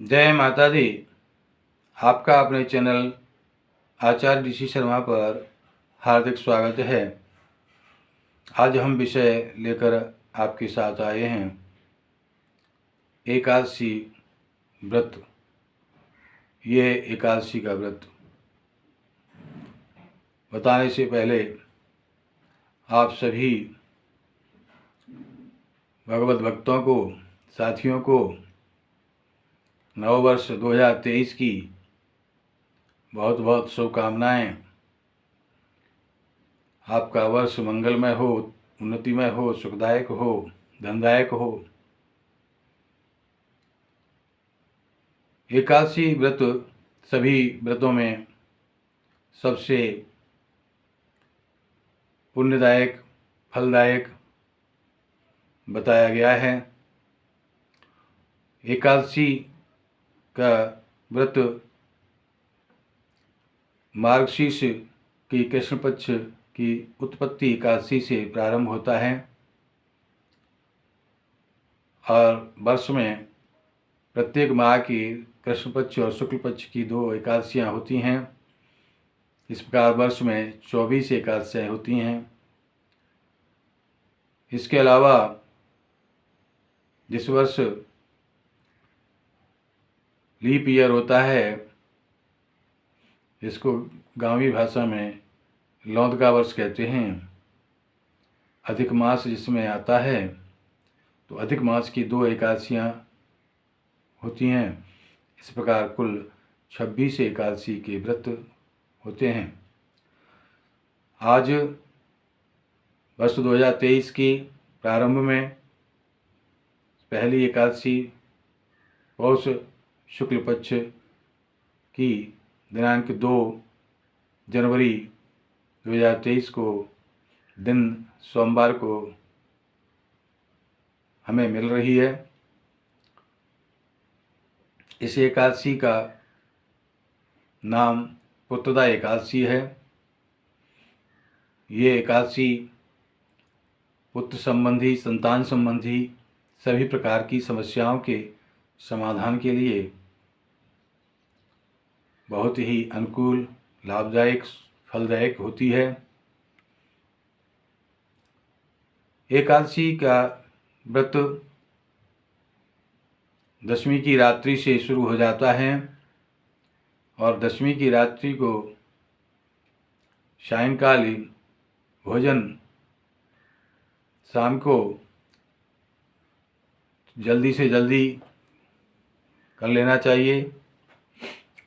जय माता दी। आपका अपने चैनल आचार्य ऋषि शर्मा पर हार्दिक स्वागत है। आज हम विषय लेकर आपके साथ आए हैं एकादशी व्रत। ये एकादशी का व्रत बताने से पहले आप सभी भगवत भक्तों को, साथियों को नववर्ष 2023 की बहुत बहुत शुभकामनाएं। आपका वर्ष मंगलमय हो, उन्नतिमय हो, सुखदायक हो, धनदायक हो। एकादशी व्रत सभी व्रतों में सबसे पुण्यदायक, फलदायक बताया गया है। एकादशी का व्रत मार्गशीर्ष की कृष्ण पक्ष की उत्पत्ति एकादशी से प्रारंभ होता है और वर्ष में प्रत्येक माह की कृष्ण पक्ष और शुक्ल पक्ष की 2 एकादशियाँ होती हैं। इस प्रकार वर्ष में 24 एकादशियाँ होती हैं। इसके अलावा जिस वर्ष लीप ईयर होता है, इसको गांवी भाषा में लौदका वर्ष कहते हैं। अधिक मास जिसमें आता है, तो अधिक मास की 2 एकादशियाँ होती हैं। इस प्रकार कुल 26 एकादशी के व्रत होते हैं। आज वर्ष 2023 की प्रारंभ में पहली एकादशी पौष शुक्ल पक्ष की दिनांक 2 जनवरी 2023 को दिन सोमवार को हमें मिल रही है। इस एकादशी का नाम पुत्रदा एकादशी है। ये एकादशी पुत्र संबंधी, संतान संबंधी सभी प्रकार की समस्याओं के समाधान के लिए बहुत ही अनुकूल, लाभदायक, फलदायक होती है। एकादशी का व्रत दशमी की रात्रि से शुरू हो जाता है और दशमी की रात्रि को सायंकालीन भोजन शाम को जल्दी से जल्दी कर लेना चाहिए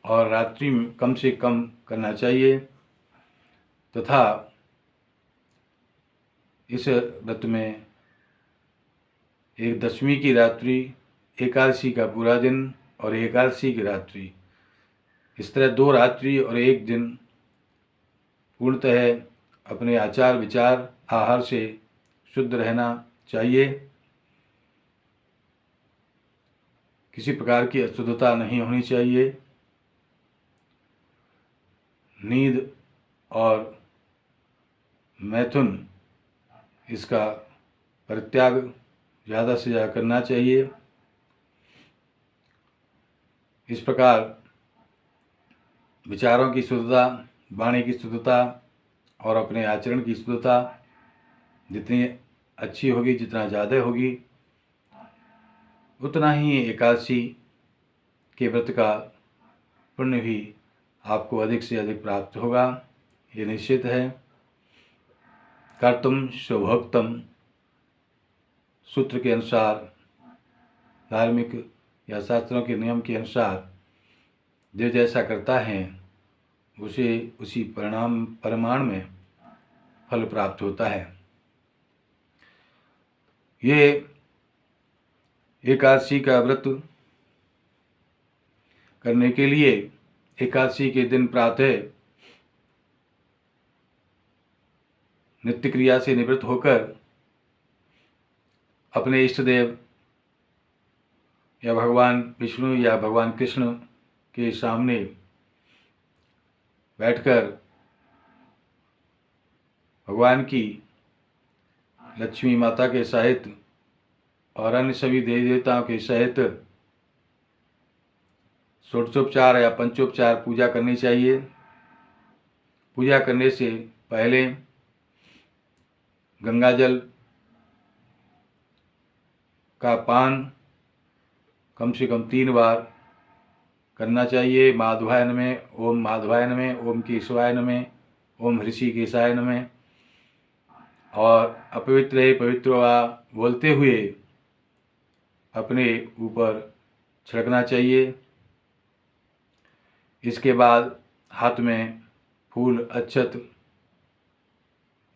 और रात्रि में कम से कम करना चाहिए तथा इस व्रत में एक दशमी की रात्रि, एकादशी का पूरा दिन और एकादशी की रात्रि, इस तरह 2 रात्रि और 1 दिन पूर्णतः अपने आचार विचार आहार से शुद्ध रहना चाहिए। किसी प्रकार की अशुद्धता नहीं होनी चाहिए। नींद और मैथुन इसका परित्याग ज़्यादा से ज़्यादा करना चाहिए। इस प्रकार विचारों की शुद्धता, वाणी की शुद्धता और अपने आचरण की शुद्धता जितनी अच्छी होगी, जितना ज़्यादा होगी, उतना ही एकादशी के व्रत का पुण्य भी आपको अधिक से अधिक प्राप्त होगा। ये निश्चित है। कर्तुम स्वभोक्तम सूत्र के अनुसार, धार्मिक या शास्त्रों के नियम के अनुसार जो जैसा करता है उसे उसी परिमाण में फल प्राप्त होता है। ये एकादशी का व्रत करने के लिए एकादशी के दिन प्रातः नित्य क्रिया से निवृत्त होकर अपने इष्ट देव या भगवान विष्णु या भगवान कृष्ण के सामने बैठकर भगवान की, लक्ष्मी माता के सहित और अन्य सभी देवी देवताओं के सहित षोडशोपचार या पंचोपचार पूजा करनी चाहिए। पूजा करने से पहले गंगा जल का पान कम से कम 3 बार करना चाहिए। माधवाय नमः, ओम माधवाय नमः, ओम केशवाय नमः, ओम ऋषिकेशाय नमः, और अपवित्र है पवित्र वा बोलते हुए अपने ऊपर छिड़कना चाहिए। इसके बाद हाथ में फूल, अक्षत,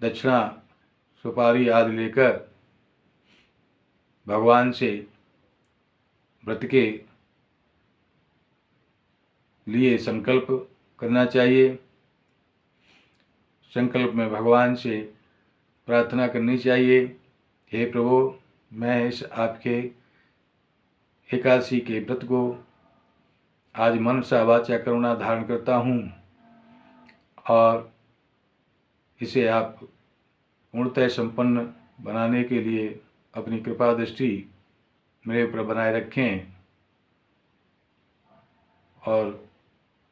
दक्षिणा, सुपारी आदि लेकर भगवान से व्रत के लिए संकल्प करना चाहिए। संकल्प में भगवान से प्रार्थना करनी चाहिए, हे प्रभु, मैं इस आपके एकादशी के व्रत को आज मन सा वाचा करुणा धारण करता हूँ और इसे आप पूर्णतः संपन्न बनाने के लिए अपनी कृपा दृष्टि मेरे ऊपर बनाए रखें और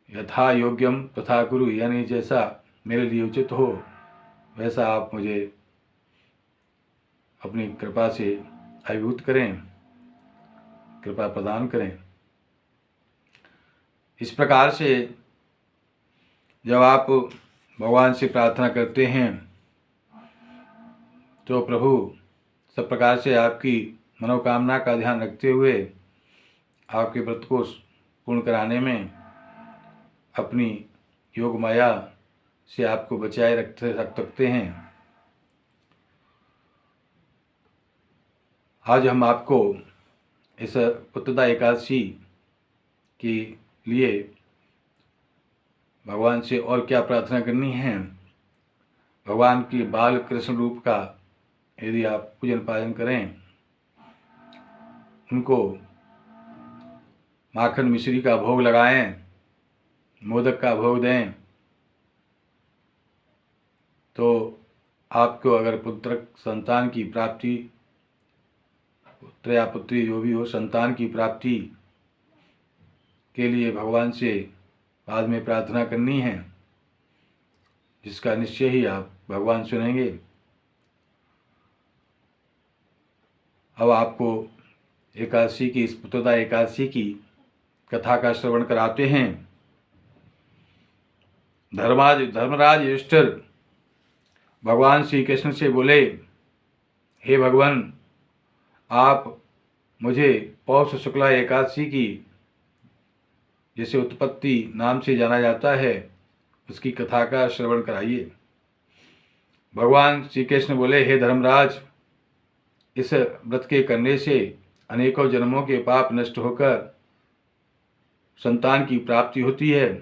यथा योग्यम तथा गुरु, यानी जैसा मेरे लिए उचित हो वैसा आप मुझे अपनी कृपा से अभिभूत करें, कृपा प्रदान करें। इस प्रकार से जब आप भगवान से प्रार्थना करते हैं तो प्रभु सब प्रकार से आपकी मनोकामना का ध्यान रखते हुए आपके व्रत को पूर्ण कराने में अपनी योग माया से आपको बचाए रख सकते हैं। आज हम आपको इस उत्तरदा एकादशी के लिए भगवान से और क्या प्रार्थना करनी है, भगवान की बाल कृष्ण रूप का यदि आप पूजन पालन करें, उनको माखन मिश्री का भोग लगाएं, मोदक का भोग दें, तो आपको अगर पुत्र संतान की प्राप्ति, पुत्र या पुत्री जो भी हो, संतान की प्राप्ति के लिए भगवान से बाद में प्रार्थना करनी है, जिसका निश्चय ही आप भगवान सुनेंगे। अब आपको एकादशी की, इस पुत्रदा एकादशी की कथा का श्रवण कराते हैं। धर्मराज युधिष्ठिर भगवान श्री कृष्ण से बोले, हे भगवान, आप मुझे पौष शुक्ला एकादशी की, जिसे उत्पत्ति नाम से जाना जाता है, उसकी कथा का श्रवण कराइए। भगवान श्री कृष्ण बोले, हे धर्मराज, इस व्रत के करने से अनेकों जन्मों के पाप नष्ट होकर संतान की प्राप्ति होती है,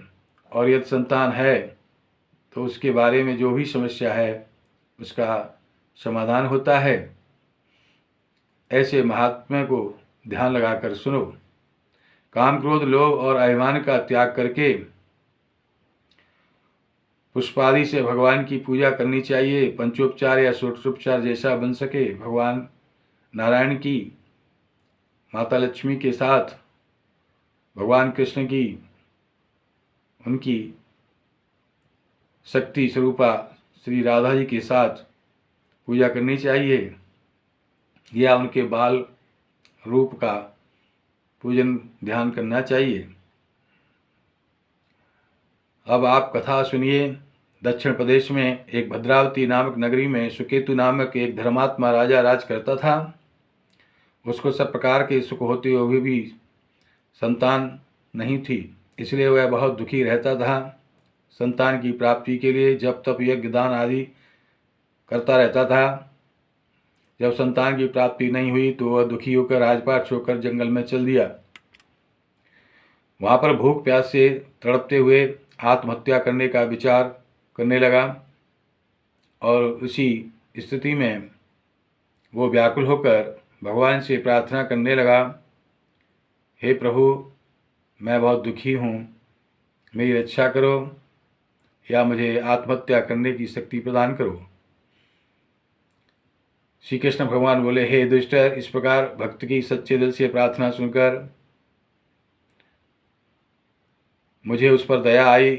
और यदि संतान है तो उसके बारे में जो भी समस्या है उसका समाधान होता है। ऐसे महात्म्य को ध्यान लगाकर सुनो। काम, क्रोध, लोभ और अभिमान का त्याग करके पुष्पादि से भगवान की पूजा करनी चाहिए। पंचोपचार या षोडशोपचार जैसा बन सके भगवान नारायण की, माता लक्ष्मी के साथ, भगवान कृष्ण की, उनकी शक्ति स्वरूपा श्री राधा जी के साथ पूजा करनी चाहिए, या उनके बाल रूप का पूजन ध्यान करना चाहिए। अब आप कथा सुनिए। दक्षिण प्रदेश में एक भद्रावती नामक नगरी में सुकेतु नामक एक धर्मात्मा राजा राज करता था। उसको सब प्रकार के सुख होते हुए भी संतान नहीं थी, इसलिए वह बहुत दुखी रहता था। संतान की प्राप्ति के लिए जब तप यज्ञ दान आदि करता रहता था। जब संतान की प्राप्ति नहीं हुई तो वह दुखी होकर राजपाट छोड़कर जंगल में चल दिया। वहाँ पर भूख प्यास से तड़पते हुए आत्महत्या करने का विचार करने लगा, और उसी स्थिति में वो व्याकुल होकर भगवान से प्रार्थना करने लगा, हे प्रभु, मैं बहुत दुखी हूँ, मेरी रक्षा करो या मुझे आत्महत्या करने की शक्ति प्रदान करो। श्री कृष्ण भगवान बोले, हे युधिष्ठिर, इस प्रकार भक्त की सच्चे दिल से प्रार्थना सुनकर मुझे उस पर दया आई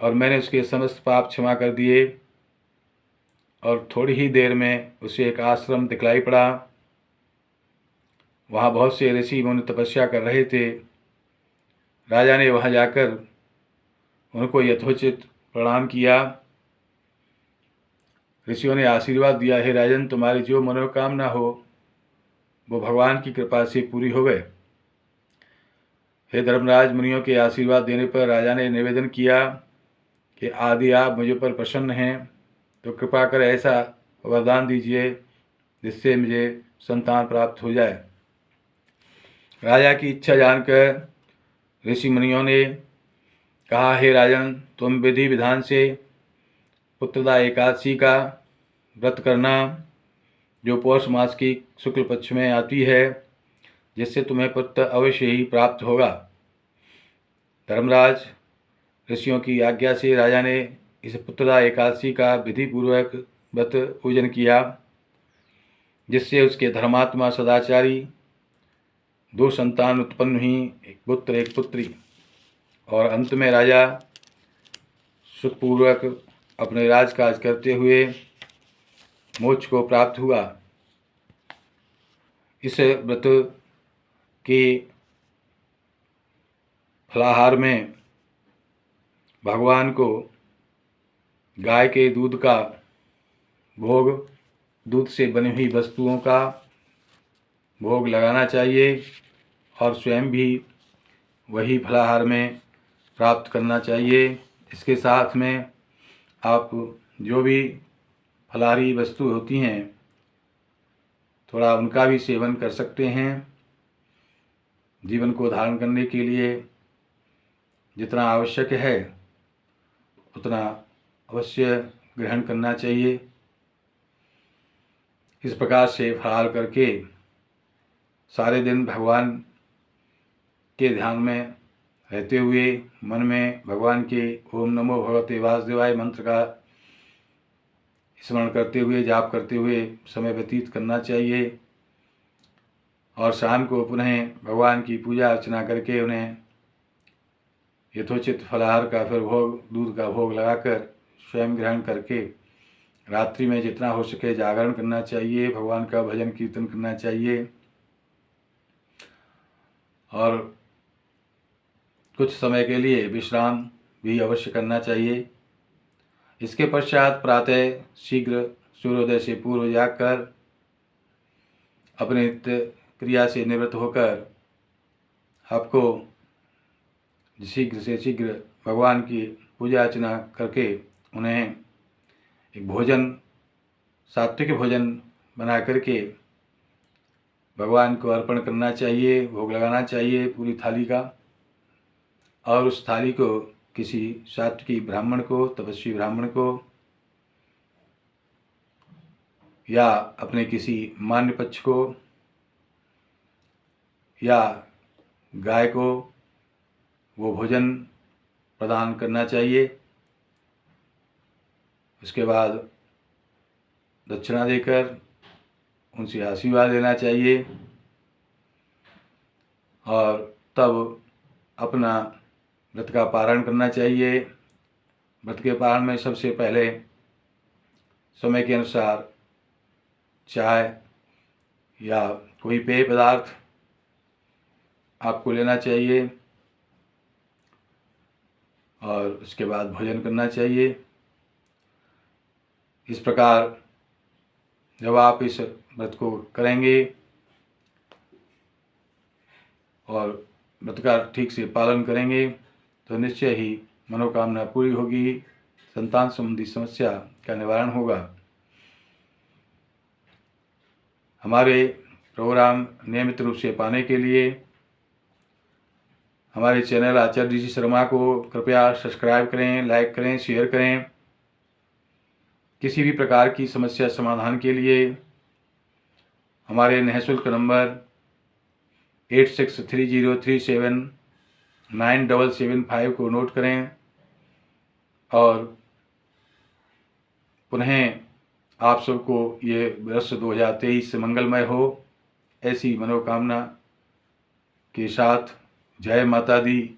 और मैंने उसके समस्त पाप क्षमा कर दिए। और थोड़ी ही देर में उसे एक आश्रम दिखलाई पड़ा। वहाँ बहुत से ऋषि मुनि तपस्या कर रहे थे। राजा ने वहाँ जाकर उनको यथोचित प्रणाम किया। ऋषियों ने आशीर्वाद दिया, हे राजन, तुम्हारी जो मनोकामना हो वो भगवान की कृपा से पूरी हो गए। हे धर्मराज, मुनियों के आशीर्वाद देने पर राजा ने निवेदन किया कि आदि आप मुझ पर प्रसन्न हैं तो कृपा कर ऐसा वरदान दीजिए जिससे मुझे संतान प्राप्त हो जाए। राजा की इच्छा जानकर ऋषि मुनियों ने कहा, हे राजन, तुम विधि विधान से पुत्रदा एकादशी का व्रत करना, जो पौष मास की शुक्ल पक्ष में आती है, जिससे तुम्हें पुत्र अवश्य ही प्राप्त होगा। धर्मराज, ऋषियों की आज्ञा से राजा ने इस पुत्रदा एकादशी का विधि पूर्वक व्रत पूजन किया, जिससे उसके धर्मात्मा सदाचारी 2 संतान उत्पन्न हुई, एक पुत्र एक पुत्री। और अंत में राजा सुखपूर्वक अपने राजकाज करते हुए मोक्ष को प्राप्त हुआ। इस व्रत के फलाहार में भगवान को गाय के दूध का भोग, दूध से बनी हुई वस्तुओं का भोग लगाना चाहिए और स्वयं भी वही फलाहार में प्राप्त करना चाहिए। इसके साथ में आप जो भी फलाहारी वस्तु होती हैं थोड़ा उनका भी सेवन कर सकते हैं। जीवन को धारण करने के लिए जितना आवश्यक है उतना अवश्य ग्रहण करना चाहिए। इस प्रकार से फलाहार करके सारे दिन भगवान के ध्यान में रहते हुए मन में भगवान के ओम नमो भगवते वासुदेवाय मंत्र का स्मरण करते हुए, जाप करते हुए समय व्यतीत करना चाहिए। और शाम को पुनः भगवान की पूजा अर्चना करके उन्हें यथोचित फलाहार का फिर भोग, दूध का भोग लगाकर स्वयं ग्रहण करके रात्रि में जितना हो सके जागरण करना चाहिए, भगवान का भजन कीर्तन करना चाहिए और कुछ समय के लिए विश्राम भी अवश्य करना चाहिए। इसके पश्चात प्रातः शीघ्र सूर्योदय से पूर्व जाकर अपने नित्य क्रिया से निवृत्त होकर आपको शीघ्र से शीघ्र भगवान की पूजा अर्चना करके उन्हें एक भोजन, सात्विक भोजन बना करके भगवान को अर्पण करना चाहिए, भोग लगाना चाहिए पूरी थाली का। और उस थाली को किसी सात्विकी ब्राह्मण को, तपस्वी ब्राह्मण को या अपने किसी मान्य पक्ष को या गाय को वो भोजन प्रदान करना चाहिए। उसके बाद दक्षिणा देकर उनसे आशीर्वाद लेना चाहिए और तब अपना व्रत का पारण करना चाहिए। व्रत के पारण में सबसे पहले समय के अनुसार चाय या कोई पेय पदार्थ आपको लेना चाहिए और उसके बाद भोजन करना चाहिए। इस प्रकार जब आप इस व्रत को करेंगे और व्रत का ठीक से पालन करेंगे तो निश्चय ही मनोकामना पूरी होगी, संतान संबंधी समस्या का निवारण होगा। हमारे प्रोग्राम नियमित रूप से पाने के लिए हमारे चैनल आचार्य जी शर्मा को कृपया सब्सक्राइब करें, लाइक करें, शेयर करें। किसी भी प्रकार की समस्या समाधान के लिए हमारे निःशुल्क नंबर 8630379775 को नोट करें और पुनः आप सबको ये वर्ष 2023 मंगलमय हो, ऐसी मनोकामना के साथ जय माता दी।